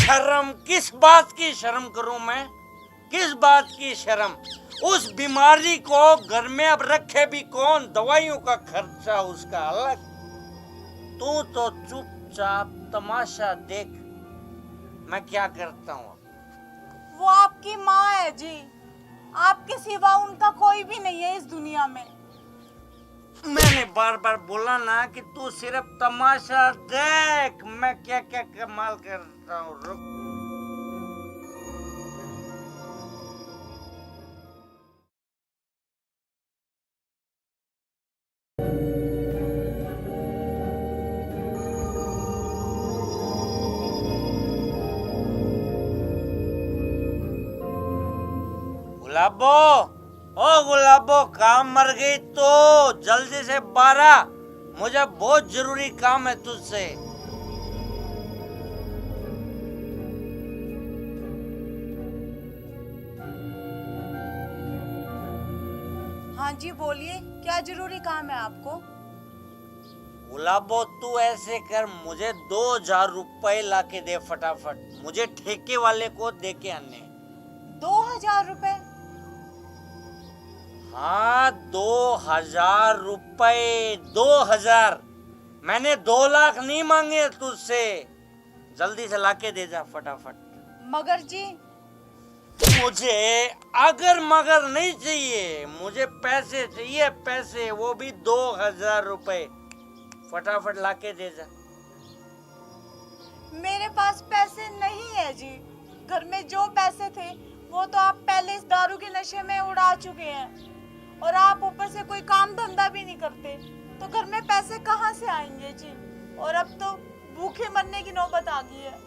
शर्म? किस बात की शर्म करूं मैं? किस बात की शर्म? उस बीमारी को घर में अब रखे भी कौन? दवाइयों का खर्चा उसका अलग। तू तो चुपचाप तमाशा देख मैं क्या करता हूँ। वो आपकी माँ है जी, आपके सिवा उनका कोई भी नहीं है इस दुनिया में। मैंने बार बार बोला ना कि तू सिर्फ तमाशा देख मैं क्या क्या कमाल करता हूँ। रुक। गुलाबो, ओ गुलाबो, काम मर गई तो जल्दी से बारा, मुझे बहुत जरूरी काम है तुझसे। हाँ जी बोलिए, क्या जरूरी काम है आपको? गुलाबो तू ऐसे कर, मुझे 2000 रुपए ला के दे फटाफट, मुझे ठेके वाले को दे के आने। 2000 रुपए? हाँ 2000 रुपए, 2000। मैंने 2 लाख नहीं मांगे तुझसे, जल्दी से लाके दे जा फटाफट। मगर जी मुझे अगर मगर नहीं चाहिए, मुझे पैसे चाहिए, पैसे, वो भी 2000 रुपए, फटाफट लाके दे जा। मेरे पास पैसे नहीं है जी, घर में जो पैसे थे वो तो आप पहले इस दारू के नशे में उड़ा चुके हैं, और आप ऊपर से कोई काम धंधा भी नहीं करते, तो घर में पैसे कहाँ से आएंगे जी? और अब तो भूखे मरने की नौबत आ गई है।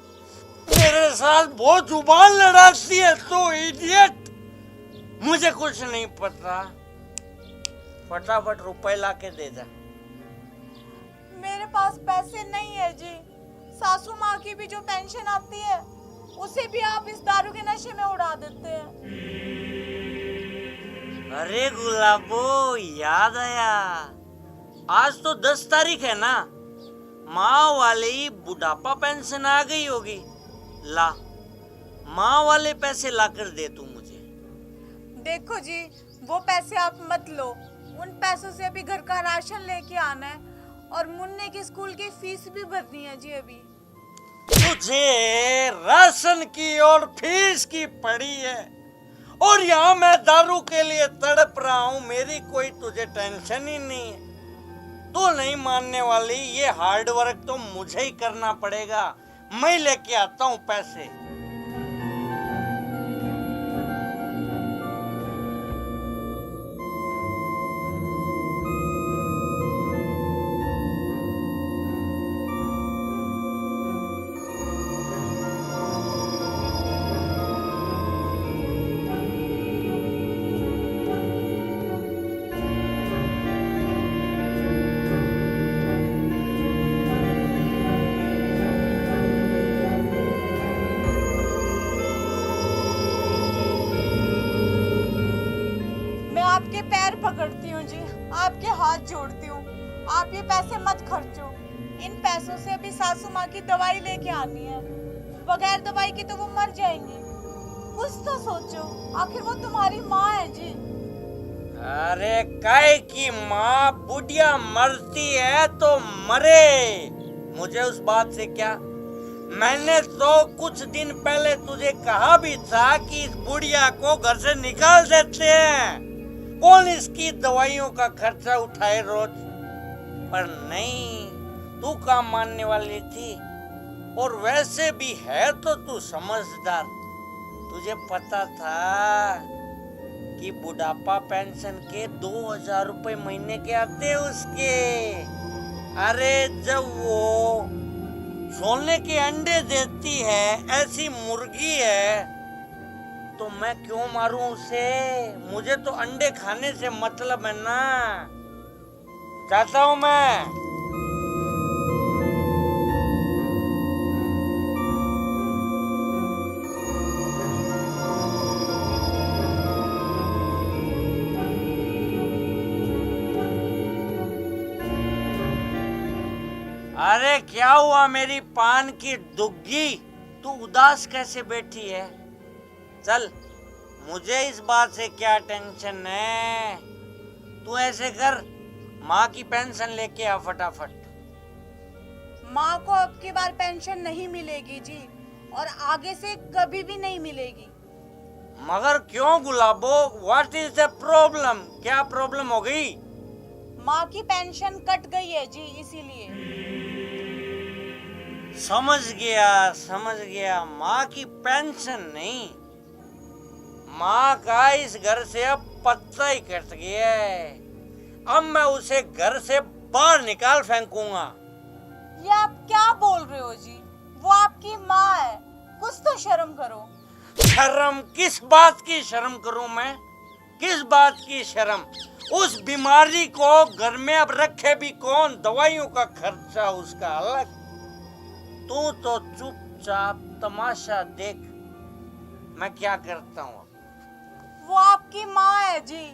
मेरे साथ बहुत जुबान लड़ाती है तो इडियट, मुझे कुछ नहीं पता, फटाफट रुपए लाके दे जा। मेरे पास पैसे नहीं है जी, सासू माँ की भी जो पेंशन आती है उसे भी आप इस दारू के नशे में उड़ा देते हैं। अरे गुलाबो, याद आया, आज तो 10 तारीख है ना, माँ वाली बुढ़ापा पेंशन आ गई होगी। ला, माँ वाले पैसे लाकर दे तू मुझे। देखो जी, वो पैसे आप मत लो, उन पैसों से अभी घर का राशन लेके आना है और मुन्ने की स्कूल की फीस भी भरनी है जी अभी। तुझे राशन की और फीस की पड़ी है, और यहाँ मैं दारू के लिए तड़प रहा हूँ, मेरी कोई तुझे टेंशन ही नहीं है। तू नहीं मानने वाली, ये हार्ड वर्क तो मुझे ही करना पड़ेगा, मैं लेके आता हूँ पैसे। आपके पैर पकड़ती हूँ जी, आपके हाथ जोड़ती हूँ, आप ये पैसे मत खर्चो, इन पैसों से अभी सासू माँ की दवाई लेके आनी है, बगैर दवाई के तो वो मर जाएंगी। कुछ तो सोचो, आखिर वो तुम्हारी माँ है जी। अरे काय की माँ, बुढ़िया मरती है तो मरे, मुझे उस बात से क्या। मैंने तो कुछ दिन पहले तुझे कहा भी था कि इस बुढ़िया को घर से निकाल देते हैं, कौन इसकी दवाइयों का खर्चा उठाए रोज। पर नहीं, तू काम मानने वाली थी, और वैसे भी है तो तू समझदार। तुझे पता था कि बुढ़ापा पेंशन के 2000 रुपए महीने के आते उसके। अरे जब वो सोने के अंडे देती है, ऐसी मुर्गी है, तो मैं क्यों मारूं उसे? मुझे तो अंडे खाने से मतलब है ना। चाहता हूं मैं। अरे क्या हुआ मेरी पान की दुग्गी, तू उदास कैसे बैठी है? चल, मुझे इस बात से क्या टेंशन है। तू ऐसे कर, माँ की पेंशन लेके आ फटाफट। माँ को अब की बार पेंशन नहीं मिलेगी जी, और आगे से कभी भी नहीं मिलेगी। मगर क्यों Gulabo? What is the problem? क्या प्रॉब्लम हो गई? माँ की पेंशन कट गई है जी, इसीलिए। समझ गया। माँ की पेंशन नहीं, माँ का इस घर से अब पत्ता ही कट गया है। अब मैं उसे घर से बाहर निकाल फेंकूंगा। ये आप क्या बोल रहे हो जी? वो आपकी माँ है, कुछ तो शर्म करो। शर्म? किस बात की शर्म करूं मैं? किस बात की शर्म? उस बीमारी को घर में अब रखे भी कौन? दवाइयों का खर्चा उसका अलग। तू तो चुपचाप तमाशा देख मैं क्या करता हूँ। वो आपकी माँ है जी,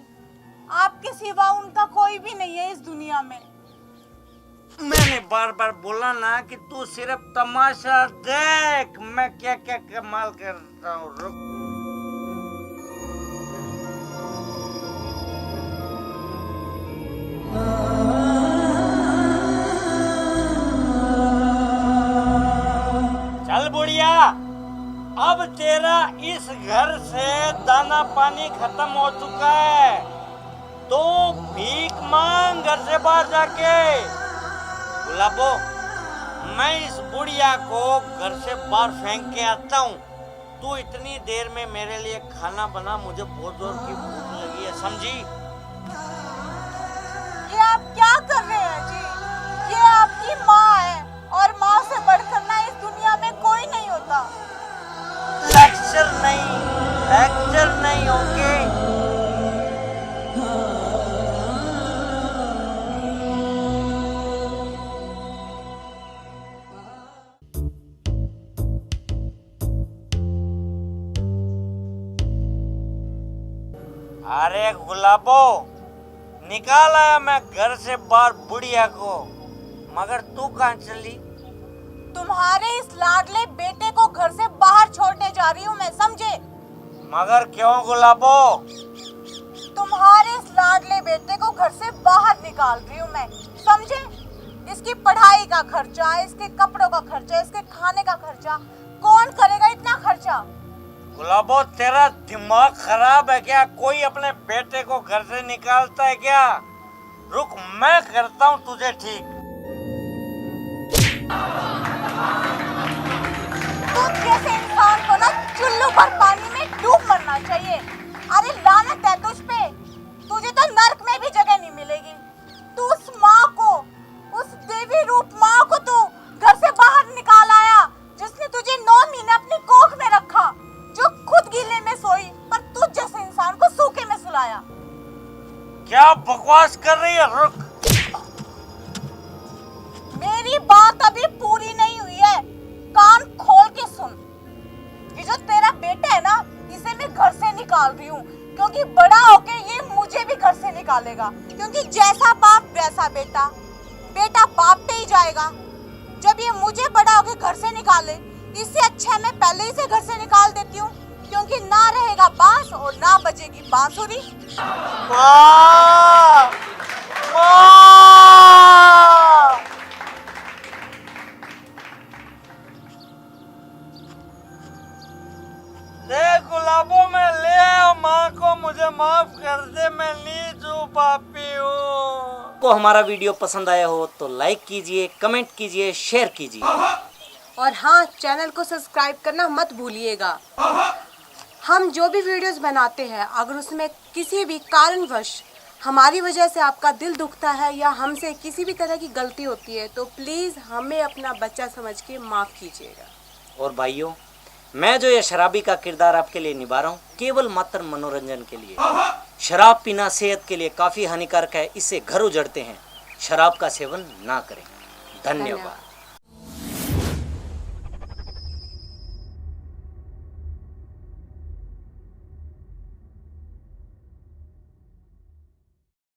आपके सिवा उनका कोई भी नहीं है इस दुनिया में। मैंने बार बार बोला ना कि तू सिर्फ तमाशा देख मैं क्या क्या कमाल करता हूँ। रुक। चल बुढ़िया, अब तेरा इस घर से दाना पानी खत्म हो चुका है। तो भीख मांग घर से बाहर जाके। गुलाबो, मैं इस बुढ़िया को घर से बाहर फेंक के आता हूँ। तू इतनी देर में मेरे लिए खाना बना, मुझे बहुत जोर की भूख लगी है, समझी? ये आप क्या कर रहे हैं जी? ये आपकी माँ है, और माँ से बढ़कर ना इस दुनिया में कोई नहीं होता। लेक्चर नहीं ओके। अरे गुलाबो, निकाल आया मैं घर से बाहर बुढ़िया को, मगर तू कहाँ चली? तुम्हारे इस लाडले बेटे को घर से बाहर छोड़ने जा रही हूँ मैं, समझे? मगर क्यों गुलाबो? तुम्हारे इस लाडले बेटे को घर से बाहर निकाल रही हूँ मैं, समझे? इसकी पढ़ाई का खर्चा, इसके कपड़ों का खर्चा, इसके खाने का खर्चा, कौन करेगा इतना खर्चा? गुलाबो, तेरा दिमाग खराब है क्या? कोई अपने बेटे को घर से निकालता है क्या? रुक, मैं करता हूँ तुझे ठीक। तुम जैसे इंसान को ना चुल्लू पर पानी में डूब मरना चाहिए। अरे लानत है तुझ पे, तुझे तो नर्क में भी जगह नहीं मिलेगी। तू उस माँ को, उस देवी रूप माँ को तू घर से बाहर निकाल आया, जिसने तुझे 9 महीने अपनी कोख में रखा, जो खुद गीले में सोई पर तुझ जैसे इंसान को सूखे में सुलाया। क्या बकवास कर रही है? रुक, मेरी बात अभी पूरी नहीं हुई है, कान खोल के सुन। ये जो तेरा बेटा है ना, इसे मैं घर से निकाल रही हूँ, क्योंकि बड़ा होके ये मुझे भी घर से निकालेगा। क्योंकि जैसा बाप वैसा बेटा, बेटा बाप पे ही जाएगा। जब ये मुझे बड़ा होके घर से निकाले, इससे अच्छा मैं पहले इसे घर से निकाल देती हूँ, क्योंकि ना रहेगा बांस और ना बजेगी बांसुरी। माँ! माँ! देख गुलाबों में ले आ माँ को, मुझे माफ कर दे, मैं नीच हूँ, पापी हूँ। को हमारा वीडियो पसंद आया हो तो लाइक कीजिए, कमेंट कीजिए, शेयर कीजिए, और हाँ, चैनल को सब्सक्राइब करना मत भूलिएगा। हम जो भी वीडियोस बनाते हैं, अगर उसमें किसी भी कारणवश हमारी वजह से आपका दिल दुखता है या हमसे किसी भी तरह की गलती होती है, तो प्लीज़ हमें अपना बच्चा समझ के माफ़ कीजिएगा। और भाइयों, मैं जो ये शराबी का किरदार आपके लिए निभा रहा हूँ, केवल मात्र मनोरंजन के लिए। शराब पीना सेहत के लिए काफ़ी हानिकारक है, इससे घर उजड़ते हैं। शराब का सेवन ना करें। धन्यवाद।